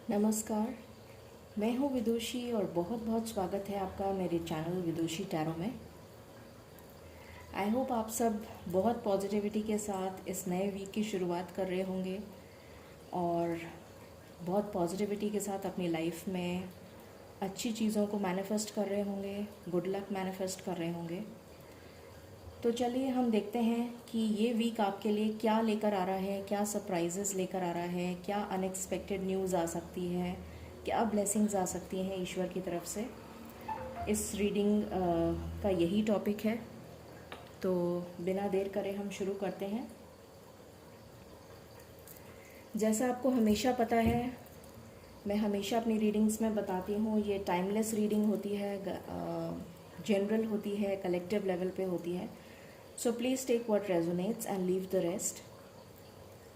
नमस्कार। मैं हूँ विदुषी और बहुत बहुत स्वागत है आपका मेरे चैनल विदुषी टैरो में। आई होप आप सब बहुत पॉजिटिविटी के साथ इस नए वीक की शुरुआत कर रहे होंगे और बहुत पॉजिटिविटी के साथ अपनी लाइफ में अच्छी चीज़ों को मैनिफेस्ट कर रहे होंगे, गुड लक मैनिफेस्ट कर रहे होंगे। तो चलिए हम देखते हैं कि ये वीक आपके लिए क्या लेकर आ रहा है, क्या सरप्राइजेस लेकर आ रहा है, क्या अनएक्सपेक्टेड न्यूज़ आ सकती है, क्या ब्लेसिंग्स आ सकती हैं ईश्वर की तरफ से। इस रीडिंग का यही टॉपिक है, तो बिना देर करे हम शुरू करते हैं। जैसा आपको हमेशा पता है, मैं हमेशा अपनी रीडिंग्स में बताती हूँ, ये टाइमलेस रीडिंग होती है, जनरल होती है, कलेक्टिव लेवल पे होती है। So please take what resonates and leave the rest.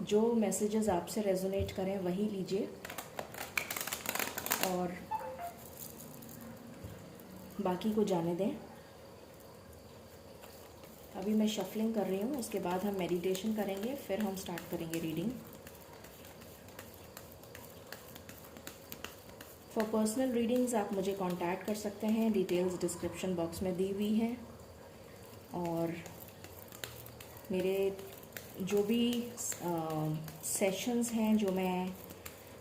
जो मैसेजेस आपसे रेजोनेट करें वही लीजिए और बाकी को जाने दें। अभी मैं शफलिंग कर रही हूँ, उसके बाद हम मेडिटेशन करेंगे, फिर हम स्टार्ट करेंगे रीडिंग। फॉर पर्सनल रीडिंग्स आप मुझे कांटेक्ट कर सकते हैं, डिटेल्स डिस्क्रिप्शन बॉक्स में दी हुई हैं। और मेरे जो भी सेशंस हैं जो मैं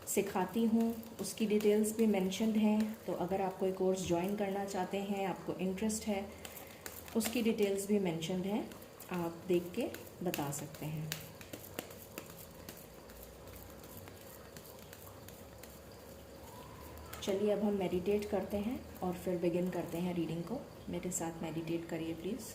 सिखाती हूँ उसकी डिटेल्स भी मेंशन्ड हैं। तो अगर आप कोई कोर्स ज्वाइन करना चाहते हैं, आपको इंटरेस्ट है, उसकी डिटेल्स भी मेंशन्ड हैं, आप देख के बता सकते हैं। चलिए अब हम मेडिटेट करते हैं और फिर बिगिन करते हैं रीडिंग को। मेरे साथ मेडिटेट करिए please.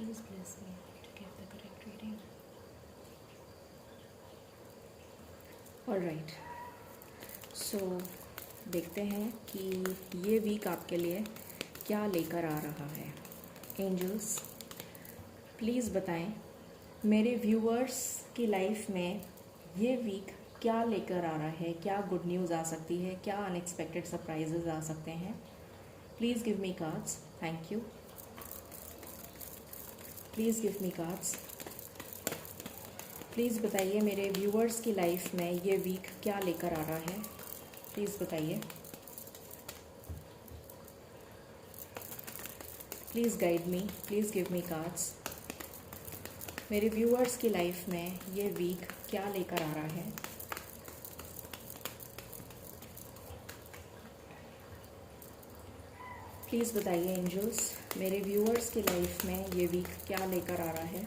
Please bless me to get the correct reading. All right. So देखते हैं कि ये वीक आपके लिए क्या लेकर आ रहा है। एंजल्स प्लीज़ बताएं मेरे व्यूअर्स की लाइफ में ये वीक क्या लेकर आ रहा है, क्या गुड न्यूज़ आ सकती है, क्या अनएक्सपेक्टेड सरप्राइजेज आ सकते हैं। Please give me cards. Thank you. Please give me cards. Please बताइए मेरे व्यूअर्स की लाइफ में ये वीक क्या लेकर आ रहा है। प्लीज़ बताइए। Please guide me. Please give me cards. मेरे व्यूअर्स की लाइफ में ये वीक क्या लेकर आ रहा है। प्लीज़ बताइए एंजल्स, मेरे व्यूअर्स की लाइफ में ये वीक क्या लेकर आ रहा है।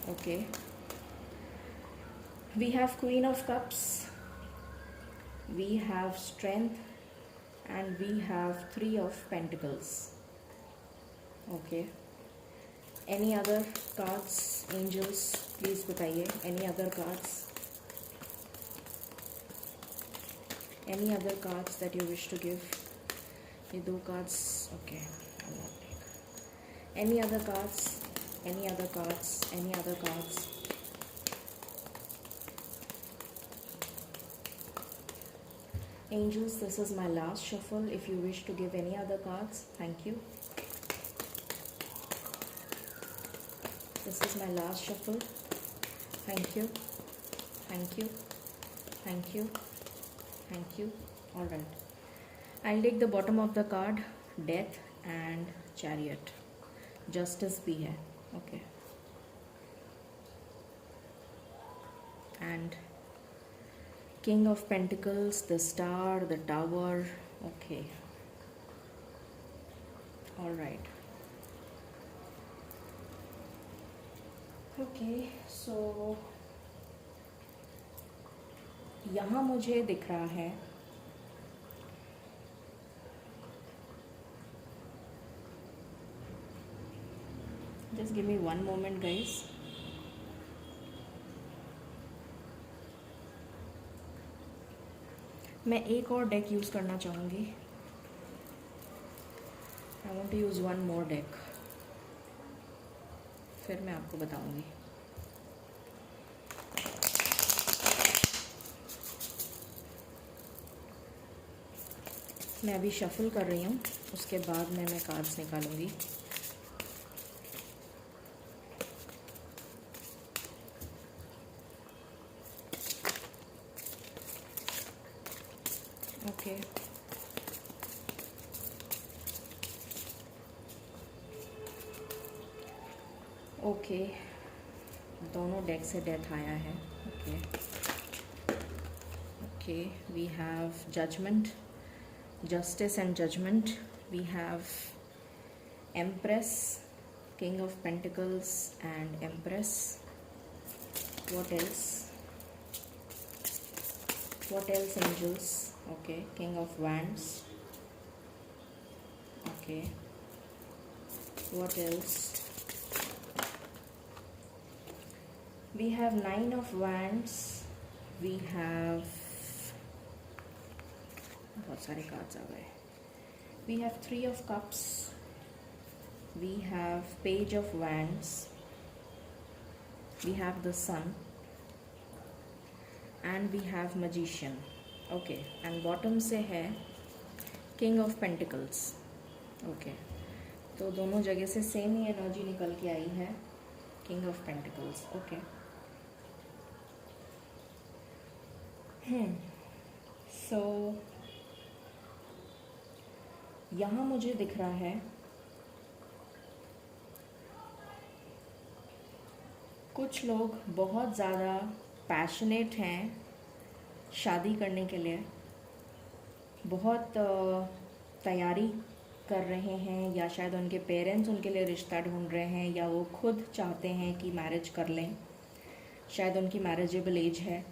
Okay, we have queen of cups, we have strength and we have 3 of pentacles. Okay, any other cards angels, please बताइए। Any other cards, any other cards that you wish to give. ये 2 cards, okay, I'll not take any other cards, any other cards, any other cards. Angels, this is my last shuffle. If you wish to give any other cards, thank you. This is my last shuffle. Thank you, thank you, thank you, thank you. All right, I'll take the bottom of the card, death and chariot. Justice भी है, okay, and king of pentacles, the star, the tower. Okay, all right. Okay, so यहाँ मुझे दिख रहा है just give me one moment guys. मैं एक और डेक यूज़ करना चाहूँगी। I want to use one more deck. फिर मैं आपको बताऊंगी। मैं अभी शफल कर रही हूँ, उसके बाद मैं कार्ड्स निकालूंगी। ओके, ओके, दोनों डेक से डेथ आया है। Okay, okay, we have judgment, justice and judgment. We have Empress, King of Pentacles and Empress. What else? What else, angels? Okay, King of Wands. Okay, what else? We have Nine of Wands. We have बहुत सारे cards आ गए। We have three of cups, we have page of wands, we have the sun and we have magician. Okay, and bottom से है king of pentacles. Okay, तो दोनों जगह से सेम ही एनर्जी निकल के आई है, किंग ऑफ पेंटिकल्स। ओके, सो यहाँ मुझे दिख रहा है कुछ लोग बहुत ज़्यादा पैशनेट हैं शादी करने के लिए, बहुत तैयारी कर रहे हैं, या शायद उनके पेरेंट्स उनके लिए रिश्ता ढूंढ रहे हैं, या वो खुद चाहते हैं कि मैरिज कर लें, शायद उनकी मैरिजेबल एज है,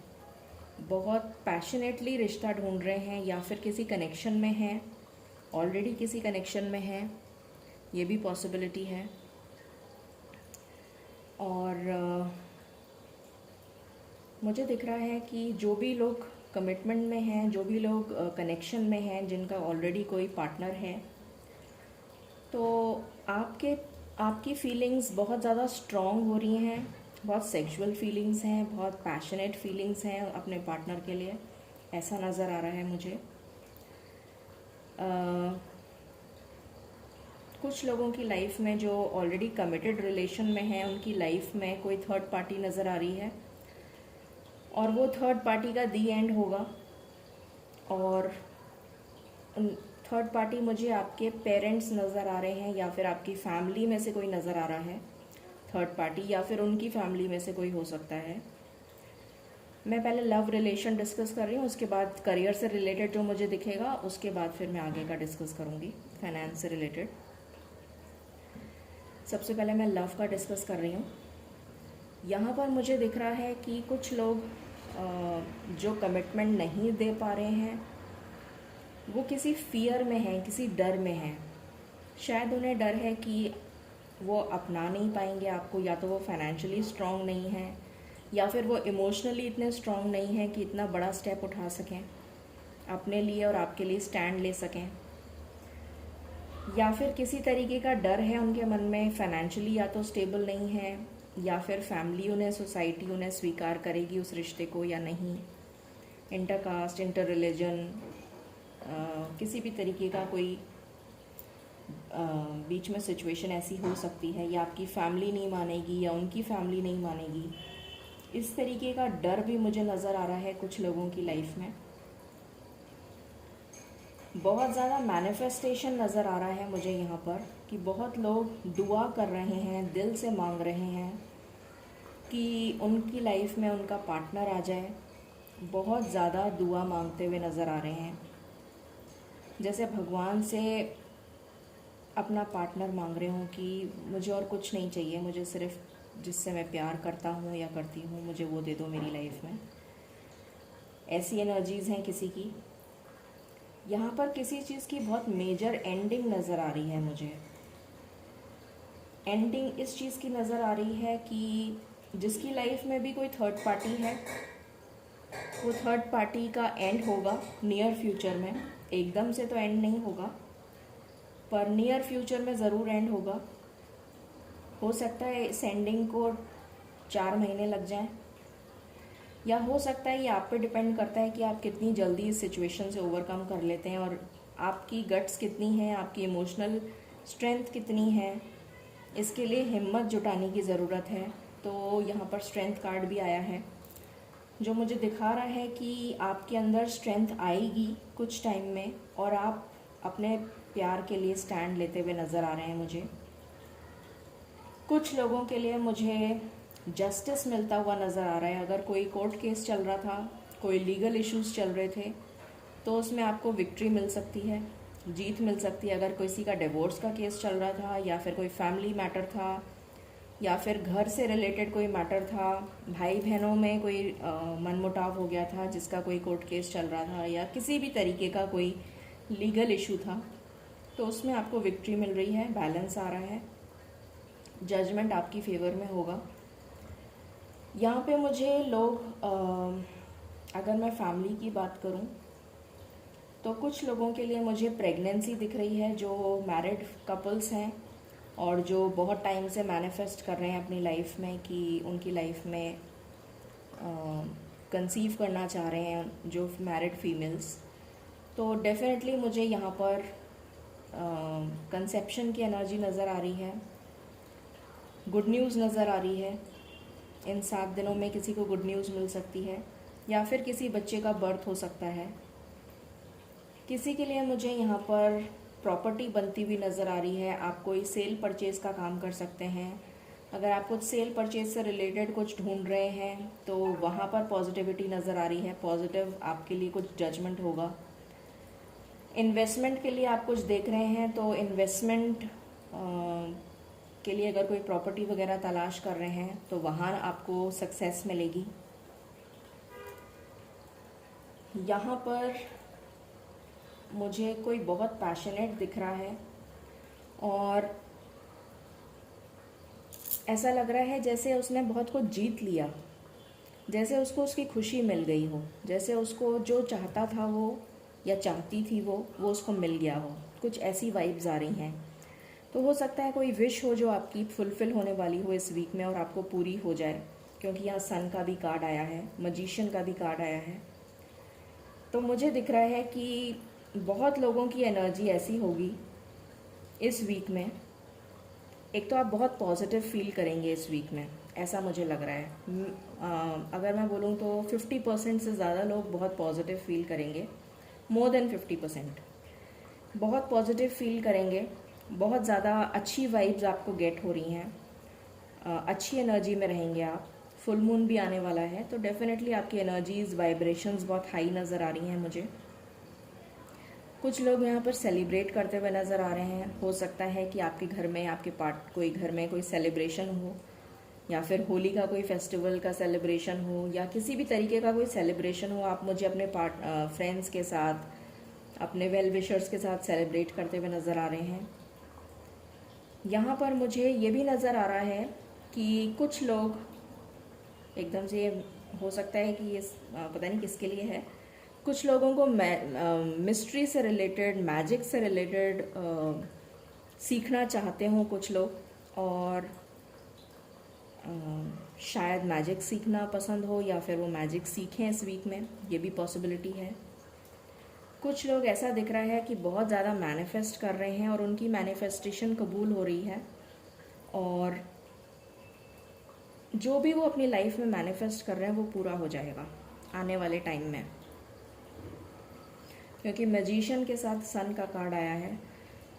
बहुत पैशनेटली रिश्ता ढूंढ रहे हैं, या फिर किसी कनेक्शन में हैं, ऑलरेडी किसी कनेक्शन में है, ये भी पॉसिबिलिटी है। और मुझे दिख रहा है कि जो भी लोग कमिटमेंट में हैं, जो भी लोग कनेक्शन में हैं, जिनका ऑलरेडी कोई पार्टनर है, तो आपकी फीलिंग्स बहुत ज़्यादा स्ट्रॉन्ग हो रही हैं, बहुत सेक्सुअल फीलिंग्स हैं, बहुत पैशनेट फीलिंग्स हैं अपने पार्टनर के लिए, ऐसा नज़र आ रहा है मुझे। कुछ लोगों की लाइफ में जो ऑलरेडी कमिटेड रिलेशन में हैं, उनकी लाइफ में कोई थर्ड पार्टी नज़र आ रही है, और वो थर्ड पार्टी का दी एंड होगा। और थर्ड पार्टी मुझे आपके पेरेंट्स नज़र आ रहे हैं, या फिर आपकी फैमिली में से कोई नज़र आ रहा है थर्ड पार्टी, या फिर उनकी फैमिली में से कोई हो सकता है। मैं पहले लव रिलेशन डिस्कस कर रही हूँ, उसके बाद करियर से रिलेटेड जो मुझे दिखेगा, उसके बाद फिर मैं आगे का डिस्कस करूँगी फाइनेंस से रिलेटेड। सबसे पहले मैं लव का डिस्कस कर रही हूँ। यहाँ पर मुझे दिख रहा है कि कुछ लोग जो कमिटमेंट नहीं दे पा रहे हैं, वो किसी फियर में हैं, किसी डर में हैं। शायद उन्हें डर है कि वो अपना नहीं पाएंगे आपको, या तो वो फाइनेंशियली स्ट्रॉन्ग नहीं है, या फिर वो इमोशनली इतने स्ट्रॉन्ग नहीं हैं कि इतना बड़ा स्टेप उठा सकें अपने लिए और आपके लिए स्टैंड ले सकें, या फिर किसी तरीके का डर है उनके मन में, फाइनेंशियली या तो स्टेबल नहीं है, या फिर फैमिली उन्हें, सोसाइटी उन्हें स्वीकार करेगी उस रिश्ते को या नहीं, इंटर कास्ट, इंटर रिलीजन, किसी भी तरीके का कोई बीच में सिचुएशन ऐसी हो सकती है, या आपकी फैमिली नहीं मानेगी या उनकी फैमिली नहीं मानेगी। इस तरीके का डर भी मुझे नज़र आ रहा है कुछ लोगों की लाइफ में। बहुत ज़्यादा मैनिफेस्टेशन नज़र आ रहा है मुझे यहाँ पर, कि बहुत लोग दुआ कर रहे हैं, दिल से मांग रहे हैं कि उनकी लाइफ में उनका पार्टनर आ जाए। बहुत ज़्यादा दुआ मांगते हुए नज़र आ रहे हैं, जैसे भगवान से अपना पार्टनर मांग रहे हों कि मुझे और कुछ नहीं चाहिए, मुझे सिर्फ जिससे मैं प्यार करता हूँ या करती हूँ, मुझे वो दे दो मेरी लाइफ में। ऐसी एनर्जीज़ हैं किसी की। यहाँ पर किसी चीज़ की बहुत मेजर एंडिंग नज़र आ रही है मुझे। एंडिंग इस चीज़ की नज़र आ रही है कि जिसकी लाइफ में भी कोई थर्ड पार्टी है, वो थर्ड पार्टी का एंड होगा नियर फ्यूचर में। एकदम से तो एंड नहीं होगा, पर नियर फ्यूचर में ज़रूर एंड होगा। हो सकता है इस एंडिंग को 4 महीने लग जाएं, या हो सकता है ये आप पे डिपेंड करता है कि आप कितनी जल्दी इस सिचुएशन से ओवरकम कर लेते हैं और आपकी गट्स कितनी हैं, आपकी इमोशनल स्ट्रेंथ कितनी है। इसके लिए हिम्मत जुटाने की ज़रूरत है। तो यहाँ पर स्ट्रेंथ कार्ड भी आया है जो मुझे दिखा रहा है कि आपके अंदर स्ट्रेंथ आएगी कुछ टाइम में और आप अपने प्यार के लिए स्टैंड लेते हुए नज़र आ रहे हैं मुझे। कुछ लोगों के लिए मुझे जस्टिस मिलता हुआ नज़र आ रहा है। अगर कोई कोर्ट केस चल रहा था, कोई लीगल इश्यूज चल रहे थे, तो उसमें आपको विक्ट्री मिल सकती है, जीत मिल सकती है। अगर किसी का डिवोर्स का केस चल रहा था या फिर कोई फैमिली मैटर था या फिर घर से रिलेटेड कोई मैटर था, भाई बहनों में कोई मनमुटाव हो गया था जिसका कोई कोर्ट केस चल रहा था, या किसी भी तरीके का कोई लीगल इशू था, तो उसमें आपको विक्ट्री मिल रही है, बैलेंस आ रहा है, जजमेंट आपकी फेवर में होगा। यहाँ पे मुझे लोग अगर मैं फैमिली की बात करूँ तो कुछ लोगों के लिए मुझे प्रेगनेंसी दिख रही है जो मैरिड कपल्स हैं और जो बहुत टाइम से मैनिफेस्ट कर रहे हैं अपनी लाइफ में कि उनकी लाइफ में कंसीव करना चाह रहे हैं, जो मैरिड फीमेल्स। तो डेफिनेटली मुझे यहाँ पर कंसेप्शन की एनर्जी नज़र आ रही है, गुड न्यूज़ नज़र आ रही है। इन 7 दिनों में किसी को गुड न्यूज़ मिल सकती है या फिर किसी बच्चे का बर्थ हो सकता है। किसी के लिए मुझे यहाँ पर प्रॉपर्टी बनती हुई नज़र आ रही है। आप कोई सेल परचेज़ का काम कर सकते हैं। अगर आप कुछ सेल परचेज़ से रिलेटेड कुछ ढूंढ रहे हैं तो वहाँ पर पॉजिटिविटी नज़र आ रही है, पॉजिटिव आपके लिए कुछ जजमेंट होगा। इन्वेस्टमेंट के लिए आप कुछ देख रहे हैं तो इन्वेस्टमेंट के लिए अगर कोई प्रॉपर्टी वगैरह तलाश कर रहे हैं तो वहाँ आपको सक्सेस मिलेगी। यहाँ पर मुझे कोई बहुत पैशनेट दिख रहा है और ऐसा लग रहा है जैसे उसने बहुत कुछ जीत लिया, जैसे उसको उसकी खुशी मिल गई हो, जैसे उसको जो चाहता था वो या चाहती थी वो उसको मिल गया हो। कुछ ऐसी वाइब्स आ रही हैं। तो हो सकता है कोई विश हो जो आपकी फुलफ़िल होने वाली हो इस वीक में और आपको पूरी हो जाए, क्योंकि यहाँ सन का भी कार्ड आया है, मजिशियन का भी कार्ड आया है। तो मुझे दिख रहा है कि बहुत लोगों की एनर्जी ऐसी होगी इस वीक में। एक तो आप बहुत पॉजिटिव फील करेंगे इस वीक में, ऐसा मुझे लग रहा है। अगर मैं बोलूँ तो 50% से ज़्यादा लोग बहुत पॉजिटिव फील करेंगे, मोर देन 50% बहुत पॉजिटिव फील करेंगे। बहुत ज़्यादा अच्छी वाइब्स आपको गेट हो रही हैं, अच्छी एनर्जी में रहेंगे आप। फुल मून भी आने वाला है तो डेफिनेटली आपकी एनर्जीज़ वाइब्रेशंस बहुत हाई नज़र आ रही हैं मुझे। कुछ लोग यहाँ पर सेलिब्रेट करते हुए नज़र आ रहे हैं। हो सकता है कि आपके घर में कोई घर में कोई सेलिब्रेशन हो, या फिर होली का कोई फेस्टिवल का सेलिब्रेशन हो, या किसी भी तरीके का कोई सेलिब्रेशन हो। आप मुझे अपने फ्रेंड्स के साथ, अपने वेल विशर्स के साथ सेलिब्रेट करते हुए नज़र आ रहे हैं। यहाँ पर मुझे ये भी नज़र आ रहा है कि कुछ लोग एकदम से, ये हो सकता है कि ये पता नहीं किसके लिए है, कुछ लोगों को मिस्ट्री से रिलेटेड, मैजिक से रिलेटेड सीखना चाहते हों कुछ लोग, और शायद मैजिक सीखना पसंद हो या फिर वो मैजिक सीखें इस वीक में, ये भी पॉसिबिलिटी है। कुछ लोग ऐसा दिख रहा है कि बहुत ज़्यादा मैनिफेस्ट कर रहे हैं और उनकी मैनिफेस्टेशन कबूल हो रही है, और जो भी वो अपनी लाइफ में मैनिफेस्ट कर रहे हैं वो पूरा हो जाएगा आने वाले टाइम में। क्योंकि मैजिशियन के साथ सन का कार्ड आया है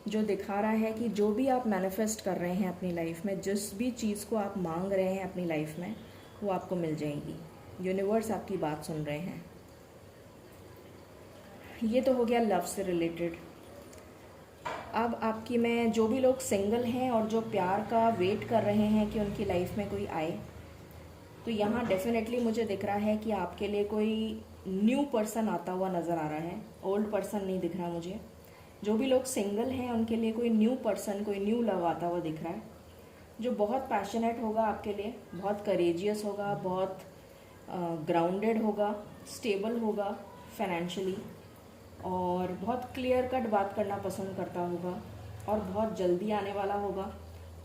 जो दिखा रहा है कि जो भी आप मैनिफेस्ट कर रहे हैं अपनी लाइफ में, जिस भी चीज़ को आप मांग रहे हैं अपनी लाइफ में, वो आपको मिल जाएगी। यूनिवर्स आपकी बात सुन रहे हैं। ये तो हो गया लव से रिलेटेड। अब आपकी में जो भी लोग सिंगल हैं और जो प्यार का वेट कर रहे हैं कि उनकी लाइफ में कोई आए, तो यहाँ डेफिनेटली मुझे दिख रहा है कि आपके लिए कोई न्यू पर्सन आता हुआ नज़र आ रहा है। ओल्ड पर्सन नहीं दिख रहा मुझे। जो भी लोग सिंगल हैं उनके लिए कोई न्यू पर्सन, कोई न्यू लव आता हुआ दिख रहा है, जो बहुत पैशनेट होगा आपके लिए, बहुत करेजियस होगा, बहुत ग्राउंडेड होगा, स्टेबल होगा फाइनेंशियली, और बहुत क्लियर कट बात करना पसंद करता होगा, और बहुत जल्दी आने वाला होगा।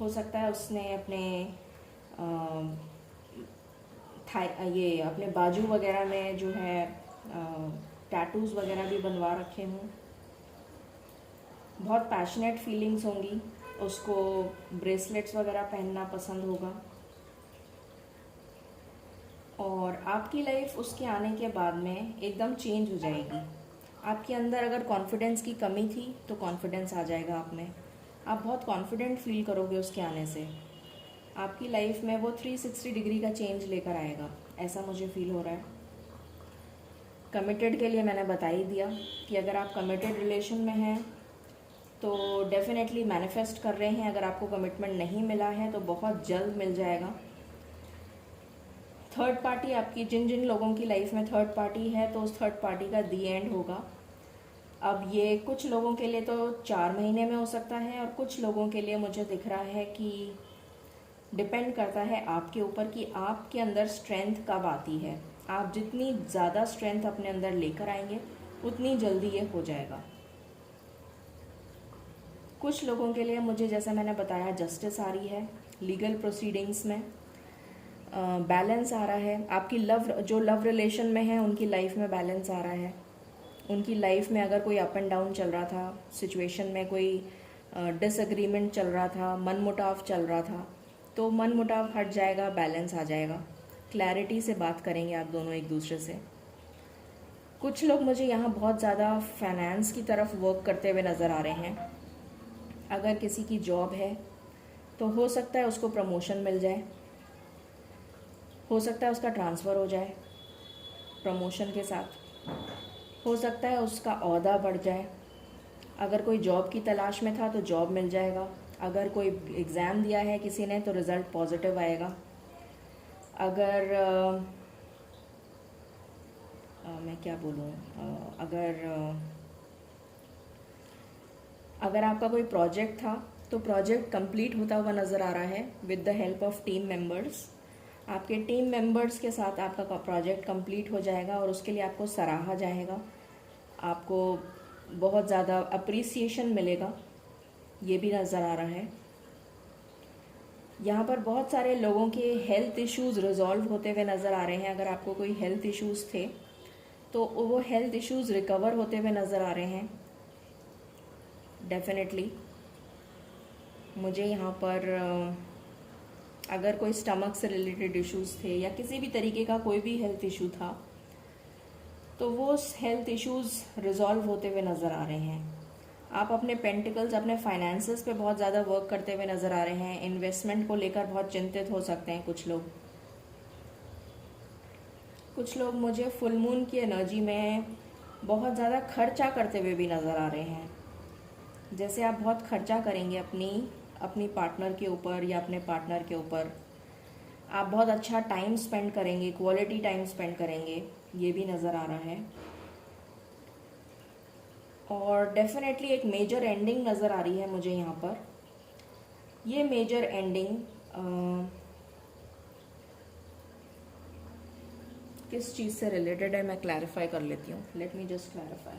हो सकता है उसने अपने ये अपने बाजू वगैरह में जो है टैटूज़ वगैरह भी बनवा रखे हों। बहुत पैशनेट फीलिंग्स होंगी, उसको ब्रेसलेट्स वगैरह पहनना पसंद होगा। और आपकी लाइफ उसके आने के बाद में एकदम चेंज हो जाएगी। आपके अंदर अगर कॉन्फिडेंस की कमी थी तो कॉन्फिडेंस आ जाएगा आप में। आप बहुत कॉन्फिडेंट फील करोगे उसके आने से। आपकी लाइफ में वो 360 डिग्री का चेंज लेकर आएगा, ऐसा मुझे फील हो रहा है। कमिटेड के लिए मैंने बता ही दिया कि अगर आप कमिटेड रिलेशन में हैं तो डेफिनेटली मैनिफेस्ट कर रहे हैं। अगर आपको कमिटमेंट नहीं मिला है तो बहुत जल्द मिल जाएगा। थर्ड पार्टी आपकी, जिन जिन लोगों की लाइफ में थर्ड पार्टी है तो उस थर्ड पार्टी का दी एंड होगा। अब ये कुछ लोगों के लिए तो 4 महीने में हो सकता है और कुछ लोगों के लिए मुझे दिख रहा है कि डिपेंड करता है आपके ऊपर कि आपके अंदर स्ट्रेंथ कब आती है। आप जितनी ज़्यादा स्ट्रेंथ अपने अंदर लेकर आएंगे उतनी जल्दी ये हो जाएगा। कुछ लोगों के लिए मुझे, जैसे मैंने बताया, जस्टिस आ रही है लीगल प्रोसीडिंग्स में, बैलेंस आ रहा है। आपकी जो लव रिलेशन में है उनकी लाइफ में बैलेंस आ रहा है। उनकी लाइफ में अगर कोई अप एंड डाउन चल रहा था, सिचुएशन में कोई डिसएग्रीमेंट चल रहा था, मनमुटाव चल रहा था, तो मनमुटाव हट जाएगा, बैलेंस आ जाएगा। क्लैरिटी से बात करेंगे आप दोनों एक दूसरे से। कुछ लोग मुझे यहाँ बहुत ज़्यादा फाइनेंस की तरफ वर्क करते हुए नज़र आ रहे हैं। अगर किसी की जॉब है तो हो सकता है उसको प्रमोशन मिल जाए, हो सकता है उसका ट्रांसफ़र हो जाए प्रमोशन के साथ, हो सकता है उसका ओहदा बढ़ जाए। अगर कोई जॉब की तलाश में था तो जॉब मिल जाएगा। अगर कोई एग्ज़ाम दिया है किसी ने तो रिज़ल्ट पॉजिटिव आएगा। अगर मैं क्या बोलूँ, अगर आपका कोई प्रोजेक्ट था तो प्रोजेक्ट कंप्लीट होता हुआ नज़र आ रहा है with the help of team members. आपके टीम मेंबर्स के साथ आपका प्रोजेक्ट कंप्लीट हो जाएगा और उसके लिए आपको सराहा जाएगा, आपको बहुत ज़्यादा अप्रिसिएशन मिलेगा, ये भी नज़र आ रहा है। यहाँ पर बहुत सारे लोगों के हेल्थ इश्यूज़ रिजॉल्व होते हुए नज़र आ रहे हैं। अगर आपको कोई हेल्थ इश्यूज़ थे तो वो हेल्थ इश्यूज़ रिकवर होते हुए नज़र आ रहे हैं डेफिनेटली। मुझे यहाँ पर अगर कोई स्टमक से रिलेटेड इश्यूज़ थे या किसी भी तरीके का कोई भी हेल्थ इशू था तो वो हेल्थ इश्यूज़ रिजॉल्व होते हुए नज़र आ रहे हैं। आप अपने पेंटिकल्स, अपने फाइनेंसेस पे बहुत ज़्यादा वर्क करते हुए नज़र आ रहे हैं। इन्वेस्टमेंट को लेकर बहुत चिंतित हो सकते हैं कुछ लोग मुझे फुल मून की एनर्जी में बहुत ज़्यादा खर्चा करते हुए भी नज़र आ रहे हैं। जैसे आप बहुत खर्चा करेंगे अपनी पार्टनर के ऊपर या अपने पार्टनर के ऊपर। आप बहुत अच्छा टाइम स्पेंड करेंगे, क्वालिटी टाइम स्पेंड करेंगे, ये भी नज़र आ रहा है। और डेफिनेटली एक मेजर एंडिंग नज़र आ रही है मुझे यहाँ पर। ये मेजर एंडिंग किस चीज़ से रिलेटेड है मैं क्लैरिफाई कर लेती हूँ। Let me just clarify.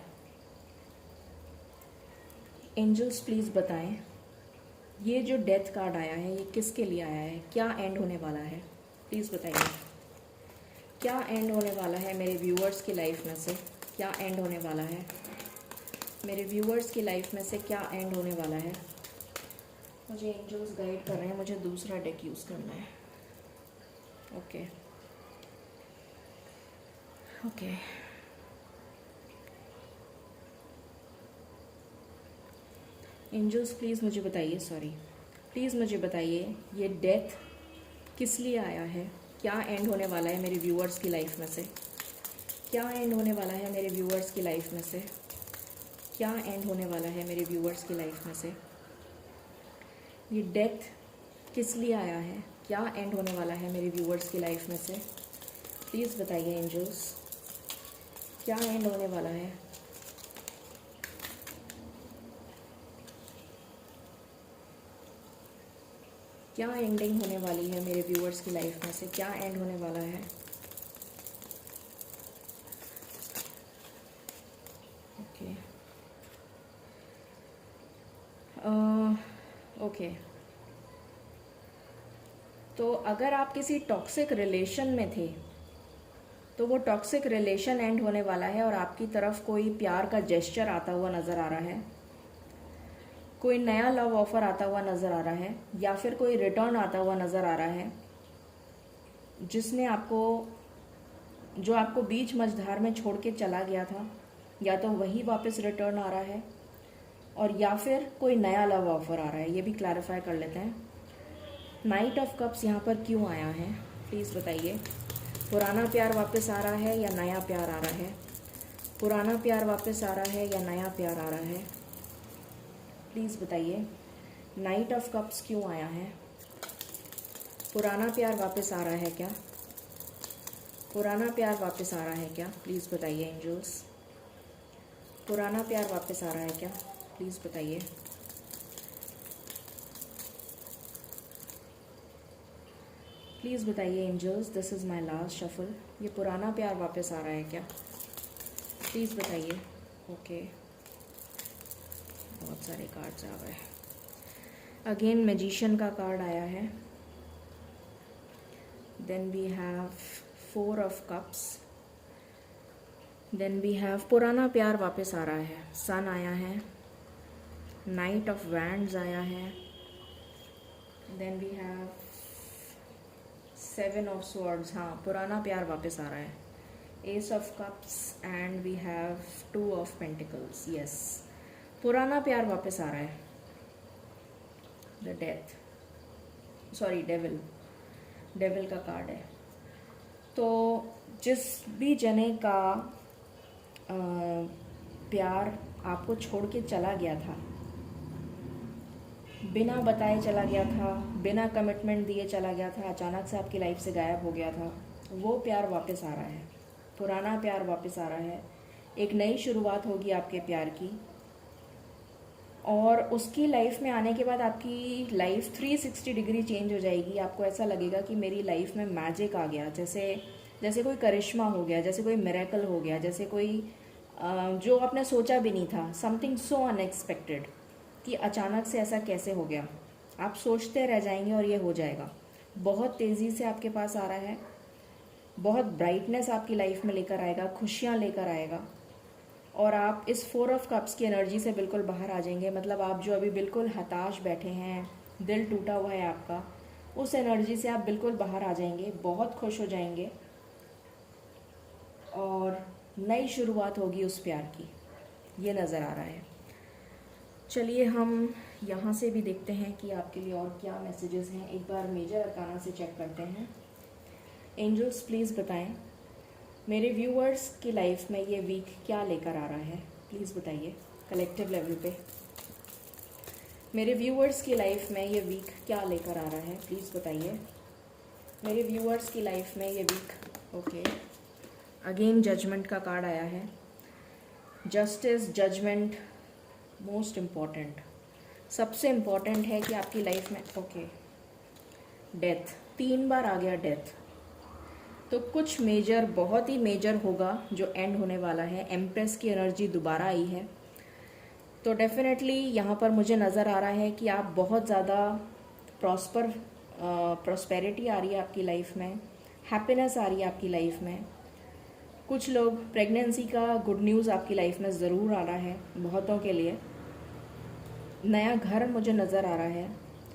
Angels please बताएं, ये जो डेथ कार्ड आया है ये किसके लिए आया है? क्या एंड होने वाला है? प्लीज़ बताइए, क्या एंड होने वाला है मेरे व्यूअर्स की लाइफ में से? क्या एंड होने वाला है मेरे व्यूअर्स की लाइफ में से? क्या एंड होने वाला है? मुझे एंजल्स गाइड कर रहे हैं, मुझे दूसरा डेक यूज़ करना है। ओके ओके एंजल्स प्लीज़ मुझे बताइए, प्लीज़ मुझे बताइए ये डेथ किस लिए आया है? क्या एंड होने वाला है मेरे व्यूअर्स की लाइफ में से? क्या एंड होने वाला है मेरे व्यूअर्स की लाइफ में से? क्या एंड होने वाला है मेरे व्यूअर्स की लाइफ में से? ये डेथ किस लिए आया है? क्या एंड होने वाला है मेरे व्यूअर्स की लाइफ में से? प्लीज़ बताइए एंजल्स, क्या एंड होने वाला है? क्या एंडिंग होने वाली है मेरे व्यूअर्स की लाइफ में से? क्या एंड होने वाला है? ओके ओके तो अगर आप किसी टॉक्सिक रिलेशन में थे तो वो टॉक्सिक रिलेशन एंड होने वाला है और आपकी तरफ कोई प्यार का जेस्चर आता हुआ नज़र आ रहा है, कोई नया लव ऑफर आता हुआ नज़र आ रहा है, या फिर कोई रिटर्न आता हुआ नज़र आ रहा है जिसने जो आपको बीच मझधार में छोड़ के चला गया था, या तो वही वापस रिटर्न आ रहा है और या फिर कोई नया लव ऑफर आ रहा है। ये भी क्लैरिफाई कर लेते हैं। नाइट ऑफ कप्स यहाँ पर क्यों आया है, प्लीज़ बताइए। पुराना प्यार वापस आ रहा है या नया प्यार आ रहा है? पुराना प्यार वापस आ रहा है या नया प्यार आ रहा है? प्लीज़ बताइए। नाइट ऑफ कप्स क्यों आया है? पुराना प्यार वापस आ रहा है क्या? पुराना प्यार वापस आ रहा है क्या? प्लीज़ बताइए एंजल्स। पुराना प्यार वापस आ रहा है क्या? प्लीज़ बताइए। प्लीज़ बताइए angels, this is my last shuffle. ये पुराना प्यार वापस आ रहा है क्या? प्लीज़ बताइए। ओके, बहुत सारे कार्ड्स आ गए। अगेन मैजिशियन का कार्ड आया है। Then we have 4 of cups. Then we have पुराना प्यार वापस आ रहा है, सन आया है, नाइट ऑफ वैंड्स आया है। Then we have 7 of swords, हाँ पुराना प्यार वापस आ रहा है, ace of cups and we have 2 of pentacles. Yes, पुराना प्यार वापस आ रहा है। द डेथ, सॉरी डेविल का कार्ड है। तो जिस भी जने का प्यार आपको छोड़ के चला गया था, बिना बताए चला गया था, बिना कमिटमेंट दिए चला गया था, अचानक से आपकी लाइफ से गायब हो गया था, वो प्यार वापस आ रहा है। पुराना प्यार वापस आ रहा है। एक नई शुरुआत होगी आपके प्यार की, और उसकी लाइफ में आने के बाद आपकी लाइफ 360 डिग्री चेंज हो जाएगी। आपको ऐसा लगेगा कि मेरी लाइफ में मैजिक आ गया, जैसे कोई करिश्मा हो गया, जैसे कोई मिरेकल हो गया, जैसे कोई जो आपने सोचा भी नहीं था, समथिंग सो अनएक्सपेक्टेड, कि अचानक से ऐसा कैसे हो गया। आप सोचते रह जाएंगे और ये हो जाएगा। बहुत तेज़ी से आपके पास आ रहा है, बहुत ब्राइटनेस आपकी लाइफ में लेकर आएगा, खुशियाँ लेकर आएगा, और आप इस 4 ऑफ कप्स की एनर्जी से बिल्कुल बाहर आ जाएंगे। मतलब आप जो अभी बिल्कुल हताश बैठे हैं, दिल टूटा हुआ है आपका, उस एनर्जी से आप बिल्कुल बाहर आ जाएंगे, बहुत खुश हो जाएंगे, और नई शुरुआत होगी उस प्यार की, ये नज़र आ रहा है। चलिए हम यहाँ से भी देखते हैं कि आपके लिए और क्या मैसेजेस हैं। एक बार मेजर अरकाना से चेक करते हैं। एंजल्स प्लीज़ बताएं मेरे व्यूअर्स की लाइफ में ये वीक क्या लेकर आ रहा है, प्लीज़ बताइए कलेक्टिव लेवल पे। मेरे व्यूअर्स की लाइफ में ये वीक क्या लेकर आ रहा है, प्लीज़ बताइए मेरे व्यूअर्स की लाइफ में ये वीक। ओके, अगेन जजमेंट का कार्ड आया है। जस्टिस, जजमेंट, मोस्ट इम्पॉर्टेंट, सबसे इम्पॉर्टेंट है कि आपकी लाइफ में। ओके, डेथ, 3 बार आ गया डेथ। तो कुछ मेजर, बहुत ही मेजर होगा जो एंड होने वाला है। एम्प्रेस की एनर्जी दोबारा आई है, तो डेफिनेटली यहाँ पर मुझे नज़र आ रहा है कि आप बहुत ज़्यादा प्रॉस्पेरिटी आ रही है आपकी लाइफ में, हैप्पीनेस आ रही है आपकी लाइफ में। कुछ लोग प्रेगनेंसी का गुड न्यूज़ आपकी लाइफ में ज़रूर आ रहा है बहुतों के लिए। नया घर मुझे नज़र आ रहा है,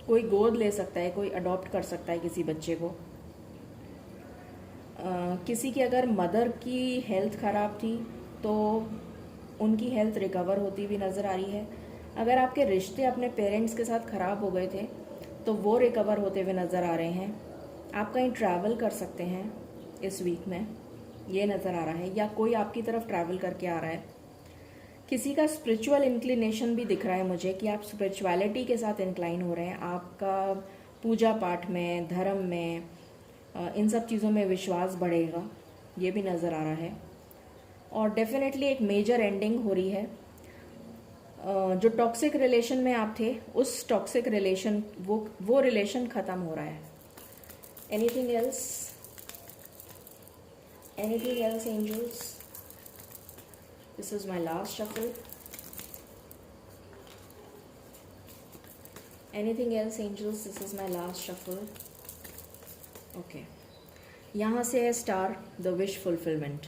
कोई गोद ले सकता है, कोई अडॉप्ट कर सकता है किसी बच्चे को। किसी की अगर मदर की हेल्थ ख़राब थी तो उनकी हेल्थ रिकवर होती भी नज़र आ रही है। अगर आपके रिश्ते अपने पेरेंट्स के साथ ख़राब हो गए थे तो वो रिकवर होते हुए नज़र आ रहे हैं। आप कहीं ट्रैवल कर सकते हैं इस वीक में, ये नज़र आ रहा है, या कोई आपकी तरफ ट्रैवल करके आ रहा है। किसी का स्पिरिचुअल इंक्लिनेशन भी दिख रहा है मुझे, कि आप स्पिरिचुअलिटी के साथ इंक्लाइन हो रहे हैं। आपका पूजा पाठ में, धर्म में, इन सब चीज़ों में विश्वास बढ़ेगा, ये भी नज़र आ रहा है। और डेफिनेटली एक मेजर एंडिंग हो रही है। जो टॉक्सिक रिलेशन में आप थे, उस टॉक्सिक रिलेशन, वो रिलेशन ख़त्म हो रहा है। Anything else, anything else angels? This is my last shuffle. Anything else angels? This is my last shuffle. Okay, यहाँ से है स्टार, द विश फुलफिलमेंट।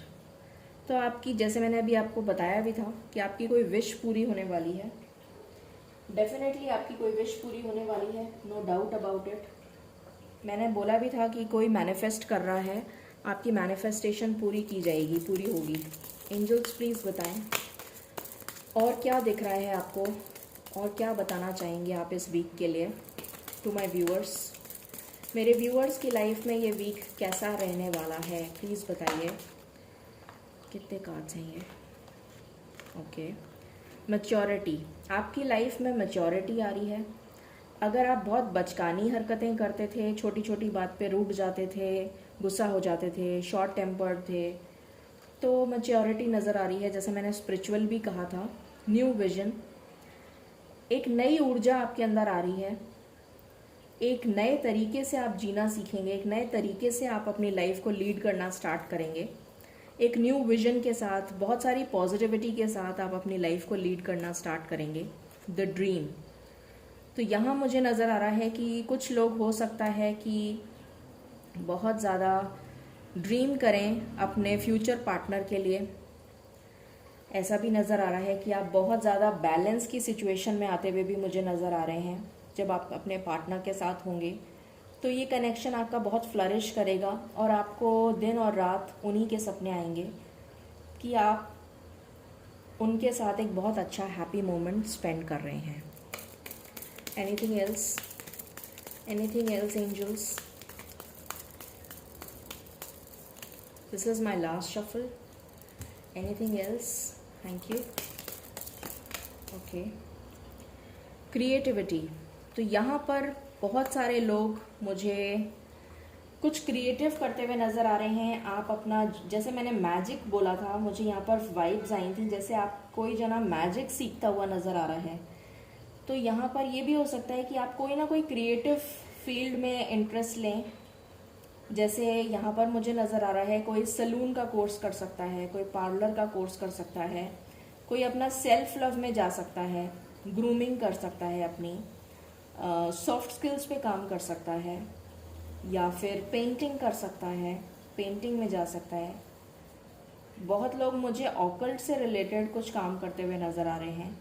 तो आपकी, जैसे मैंने अभी आपको बताया भी था कि आपकी कोई विश पूरी होने वाली है। डेफिनेटली आपकी कोई विश पूरी होने वाली है, नो डाउट अबाउट इट। मैंने बोला भी था कि कोई मैनिफेस्ट कर रहा है, आपकी मैनिफेस्टेशन पूरी की जाएगी, पूरी होगी। एंजल्स प्लीज़ बताएं और क्या दिख रहा है आपको, और क्या बताना चाहेंगे आप इस वीक के लिए टू माय व्यूअर्स। मेरे व्यूअर्स की लाइफ में ये वीक कैसा रहने वाला है, प्लीज़ बताइए। कितने कार्ड्स हैं ये? ओके, मैच्योरिटी, आपकी लाइफ में मैच्योरिटी आ रही है। अगर आप बहुत बचकानी हरकतें करते थे, छोटी छोटी बात पे रूठ जाते थे, गुस्सा हो जाते थे, शॉर्ट टेम्पर्ड थे, तो मैच्योरिटी नज़र आ रही है। जैसे मैंने स्पिरिचुअल भी कहा था, न्यू विजन, एक नई ऊर्जा आपके अंदर आ रही है। एक नए तरीके से आप जीना सीखेंगे, एक नए तरीके से आप अपनी लाइफ को लीड करना स्टार्ट करेंगे। एक न्यू विजन के साथ, बहुत सारी पॉजिटिविटी के साथ आप अपनी लाइफ को लीड करना स्टार्ट करेंगे। द ड्रीम, तो यहाँ मुझे नज़र आ रहा है कि कुछ लोग हो सकता है कि बहुत ज़्यादा ड्रीम करें अपने फ्यूचर पार्टनर के लिए। ऐसा भी नज़र आ रहा है कि आप बहुत ज़्यादा बैलेंस की सिचुएशन में आते हुए भी मुझे नज़र आ रहे हैं। जब आप अपने पार्टनर के साथ होंगे तो ये कनेक्शन आपका बहुत फ्लरिश करेगा और आपको दिन और रात उन्हीं के सपने आएंगे कि आप उनके साथ एक बहुत अच्छा हैप्पी मोमेंट स्पेंड कर रहे हैं। Anything else? Anything else angels? This is my last shuffle. Anything else? Thank you. Okay, creativity, तो यहाँ पर बहुत सारे लोग मुझे कुछ क्रिएटिव करते हुए नज़र आ रहे हैं। आप अपना, जैसे मैंने मैजिक बोला था, मुझे यहाँ पर वाइब्स आई थी जैसे आप कोई जना मैजिक सीखता हुआ नज़र आ रहा है। तो यहाँ पर ये भी हो सकता है कि आप कोई ना कोई क्रिएटिव फील्ड में इंटरेस्ट लें। जैसे यहाँ पर मुझे नज़र आ रहा है कोई सलून का कोर्स कर सकता है, कोई पार्लर का कोर्स कर सकता है, कोई अपना सेल्फ लव में जा सकता है, ग्रूमिंग कर सकता है, अपनी सॉफ्ट स्किल्स पे काम कर सकता है, या फिर पेंटिंग कर सकता है, पेंटिंग में जा सकता है। बहुत लोग मुझे ऑकल्ट से रिलेटेड कुछ काम करते हुए नज़र आ रहे हैं।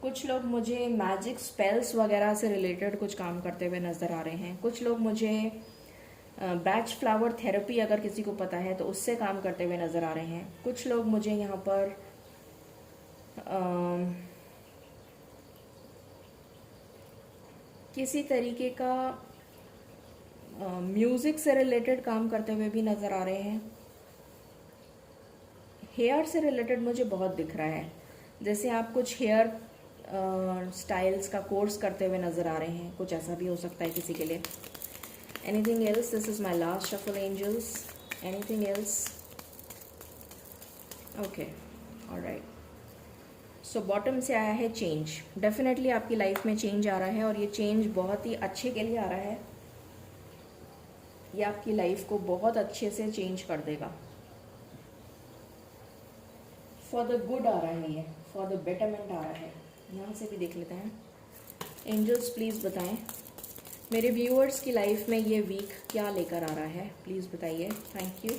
कुछ लोग मुझे मैजिक स्पेल्स वगैरह से रिलेटेड कुछ काम करते हुए नज़र आ रहे हैं। कुछ लोग मुझे बैच फ्लावर थेरेपी, अगर किसी को पता है तो उससे काम करते हुए नज़र आ रहे हैं। कुछ लोग मुझे यहाँ पर किसी तरीके का म्यूज़िक से रिलेटेड काम करते हुए भी नज़र आ रहे हैं। हेयर से रिलेटेड मुझे बहुत दिख रहा है, जैसे आप कुछ हेयर स्टाइल्स का कोर्स करते हुए नज़र आ रहे हैं। कुछ ऐसा भी हो सकता है किसी के लिए। Anything else? This is my last shuffle angels. Anything else? Okay, alright. So bottom से आया है चेंज। डेफिनेटली आपकी लाइफ में चेंज आ रहा है और ये चेंज बहुत ही अच्छे के लिए आ रहा है। ये आपकी लाइफ को बहुत अच्छे से चेंज कर देगा। फॉर द गुड आ रहा है, ये फॉर द बेटरमेंट आ रहा है। यहाँ से भी देख लेते हैं। एंजल्स प्लीज़ बताएं मेरे व्यूअर्स की लाइफ में ये वीक क्या लेकर आ रहा है, प्लीज़ बताइए। Thank you.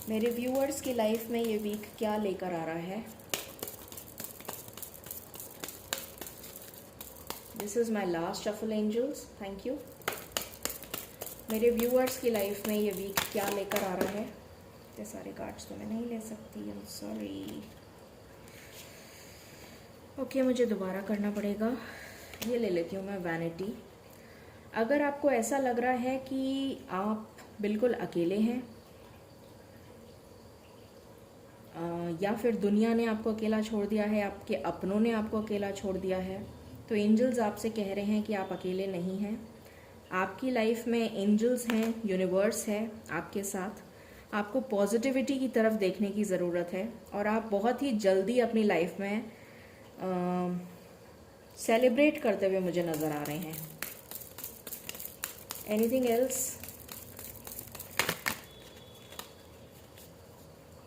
मेरे व्यूअर्स की लाइफ में ये वीक क्या लेकर आ रहा है। This is my last shuffle angels. Thank you. मेरे व्यूअर्स की लाइफ में ये वीक क्या लेकर आ रहा है। इतने सारे कार्ड्स तो मैं नहीं ले सकती, आई एम सॉरी। ओके, मुझे दोबारा करना पड़ेगा। ये ले लेती हूँ मैं, वैनिटी। अगर आपको ऐसा लग रहा है कि आप बिल्कुल अकेले हैं या फिर दुनिया ने आपको अकेला छोड़ दिया है, आपके अपनों ने आपको अकेला छोड़ दिया है, तो एंजल्स आपसे कह रहे हैं कि आप अकेले नहीं हैं। आपकी लाइफ में एंजल्स हैं, यूनिवर्स है आपके साथ। आपको पॉजिटिविटी की तरफ देखने की ज़रूरत है और आप बहुत ही जल्दी अपनी लाइफ में सेलिब्रेट करते हुए मुझे नज़र आ रहे हैं। Anything else?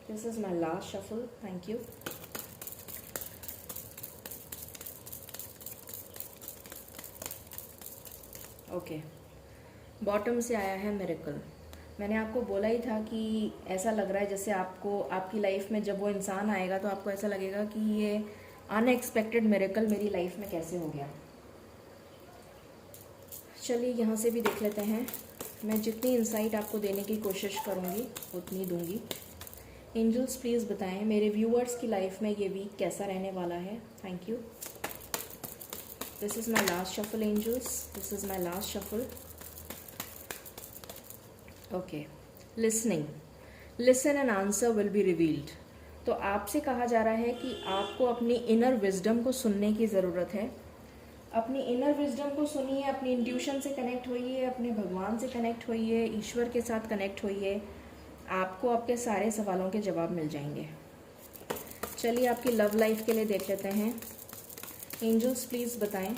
This is my last shuffle. Thank you. Okay, bottom से आया है मिरेकल। मैंने आपको बोला ही था कि ऐसा लग रहा है जैसे आपको आपकी लाइफ में जब वो इंसान आएगा तो आपको ऐसा लगेगा कि ये अनएक्सपेक्टेड मिरेकल मेरी लाइफ में कैसे हो गया। चलिए यहाँ से भी देख लेते हैं। मैं जितनी इंसाइट आपको देने की कोशिश करूँगी उतनी दूंगी। एंजल्स प्लीज़ बताएं मेरे व्यूअर्स की लाइफ में ये वीक कैसा रहने वाला है। Thank you. This is my last shuffle angels, this is my last shuffle. Okay, listening, listen and answer will be revealed. तो आपसे कहा जा रहा है कि आपको अपनी इनर विजडम को सुनने की ज़रूरत है। अपनी इनर विजडम को सुनिए, अपनी इंट्यूशन से कनेक्ट होइए, अपने भगवान से कनेक्ट होइए, ईश्वर के साथ कनेक्ट होइए। आपको आपके सारे सवालों के जवाब मिल जाएंगे। चलिए आपकी लव लाइफ के लिए देख लेते हैं। एंजल्स प्लीज़ बताएं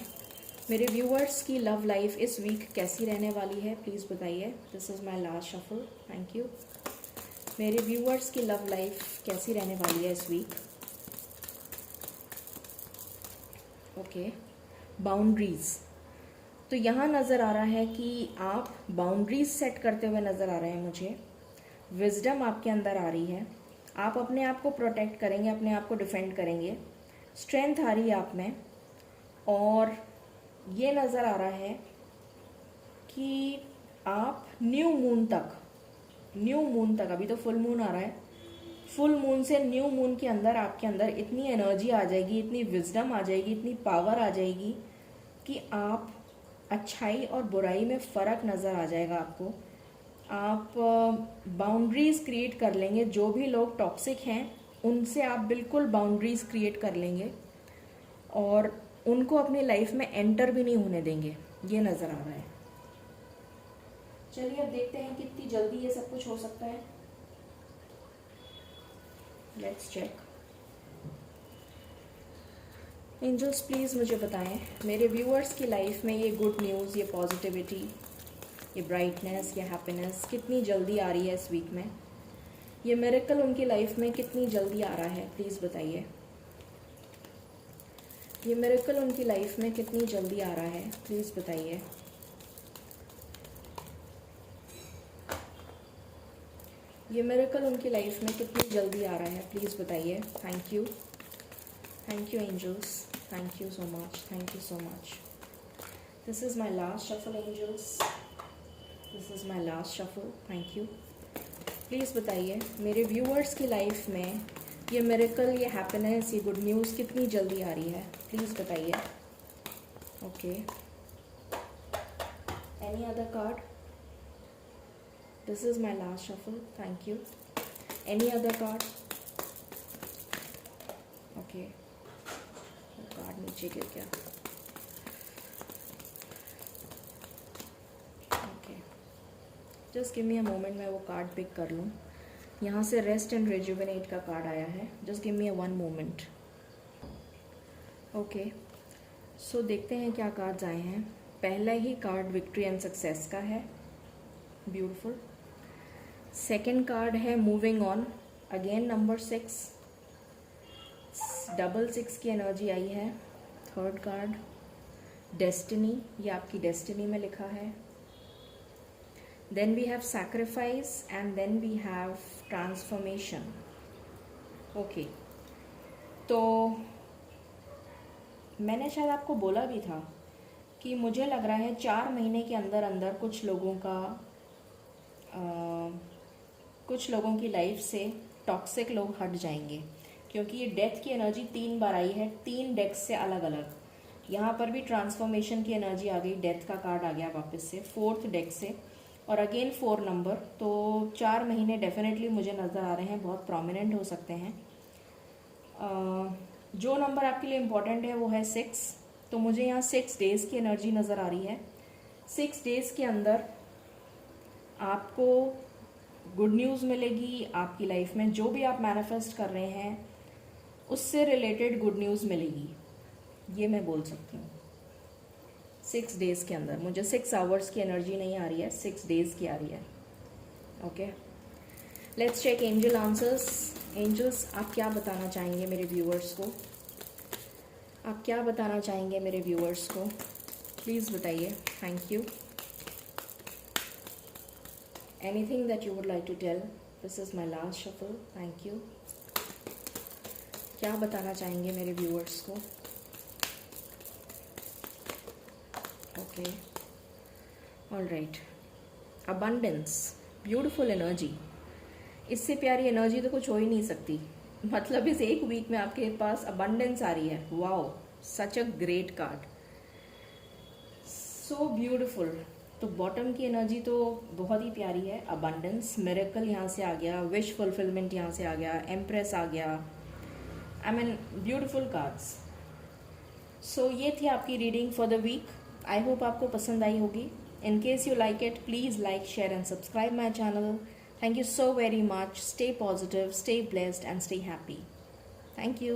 मेरे व्यूअर्स की लव लाइफ इस वीक कैसी रहने वाली है, प्लीज़ बताइए। This is my last shuffle, thank you. मेरे व्यूअर्स की लव लाइफ कैसी रहने वाली है इस वीक। Okay, boundaries. तो यहाँ नज़र आ रहा है कि आप बाउंड्रीज सेट करते हुए नज़र आ रहे हैं मुझे। विजडम आपके अंदर आ रही है, आप अपने आप को प्रोटेक्ट करेंगे, अपने आप को डिफेंड करेंगे। स्ट्रेंथ आ रही है आप में, और ये नज़र आ रहा है कि आप न्यू मून तक, अभी तो फुल मून आ रहा है, फुल मून से न्यू मून के अंदर आपके अंदर इतनी एनर्जी आ जाएगी, इतनी विजडम आ जाएगी, इतनी पावर आ जाएगी कि आप अच्छाई और बुराई में फ़र्क नज़र आ जाएगा आपको। आप बाउंड्रीज क्रिएट कर लेंगे। जो भी लोग टॉक्सिक हैं उनसे आप बिल्कुल बाउंड्रीज क्रिएट कर लेंगे और उनको अपनी लाइफ में एंटर भी नहीं होने देंगे, ये नज़र आ रहा है। चलिए अब देखते हैं कितनी जल्दी ये सब कुछ हो सकता है। Let's check. एंजल्स प्लीज़ मुझे बताएं मेरे व्यूअर्स की लाइफ में ये गुड न्यूज़, ये पॉजिटिविटी, ये ब्राइटनेस, ये हैप्पीनेस कितनी जल्दी आ रही है इस वीक में। ये मिरेकल उनकी लाइफ में कितनी जल्दी आ रहा है, प्लीज़ बताइए। ये मिरेकल उनकी लाइफ में कितनी जल्दी आ रहा है, प्लीज़ बताइए। ये मिरेकल उनकी लाइफ में कितनी जल्दी आ रहा है, प्लीज़ बताइए। Thank you, thank you angels, thank you so much, thank you so much. This is my last shuffle angels, this is my last shuffle, thank you. Please बताइए मेरे व्यूअर्स की लाइफ में ये मिरेकल, ये happiness, ये good news कितनी जल्दी आ रही है, प्लीज़ बताइए। Okay, any other card. This is my last shuffle, thank you. Any other card. Okay, card नीचे गिर गया। Okay, just give me a moment, मैं वो कार्ड पिक कर लूँ। यहाँ से रेस्ट एंड रेजुवेनेट का कार्ड आया है। Just give me a one moment. Okay, so देखते हैं क्या कार्ड्स आए हैं। पहला ही कार्ड विक्ट्री एंड सक्सेस का है, ब्यूटीफुल। सेकंड कार्ड है moving on, again number 6, double 6 की एनर्जी आई है। थर्ड कार्ड डेस्टिनी, ये आपकी डेस्टिनी में लिखा है। Then we have sacrifice and then we have transformation. Okay, तो मैंने शायद आपको बोला भी था कि मुझे लग रहा है 4 महीने के अंदर अंदर कुछ लोगों की लाइफ से टॉक्सिक लोग हट जाएंगे, क्योंकि ये डेथ की एनर्जी 3 बार आई है, 3 डेक्स से अलग अलग। यहाँ पर भी ट्रांसफॉर्मेशन की एनर्जी आ गई, डेथ का कार्ड आ गया वापस से 4th डेक से, और अगेन 4 नंबर। तो 4 महीने डेफिनेटली मुझे नज़र आ रहे हैं बहुत प्रोमिनेंट हो सकते हैं। जो नंबर आपके लिए इम्पॉर्टेंट है वो है 6। तो मुझे यहाँ 6 डेज़ की एनर्जी नज़र आ रही है। 6 डेज़ के अंदर आपको गुड न्यूज़ मिलेगी। आपकी लाइफ में जो भी आप मैनिफेस्ट कर रहे हैं उससे रिलेटेड गुड न्यूज़ मिलेगी, ये मैं बोल सकती हूँ। 6 डेज़ के अंदर मुझे 6 आवर्स की एनर्जी नहीं आ रही है, 6 डेज़ की आ रही है। Okay, let's check angel answers. Angels आप क्या बताना चाहेंगे मेरे व्यूअर्स को, आप क्या बताना चाहेंगे मेरे व्यूअर्स को, प्लीज़ बताइए। Thank you. Anything that you would like to tell? This is my last shuffle. Thank you. क्या बताना चाहेंगे मेरे व्यूअर्स को? Okay, all right. Abundance, beautiful energy. इससे प्यारी एनर्जी तो कुछ हो ही नहीं सकती. मतलब इस एक वीक में आपके पास अबंडेंस आ रही है. Wow, such a great card, so beautiful. तो बॉटम की एनर्जी तो बहुत ही प्यारी है. अबंडेंस, मिरेकल यहाँ से आ गया, विश फुलफिलमेंट यहाँ से आ गया, एम्प्रेस आ गया. I mean beautiful cards. So ये थी आपकी reading for the week. I hope आपको पसंद आई होगी. In case you like it, please like, share and subscribe my channel. Thank you so very much. Stay positive, stay blessed, and stay happy. Thank you.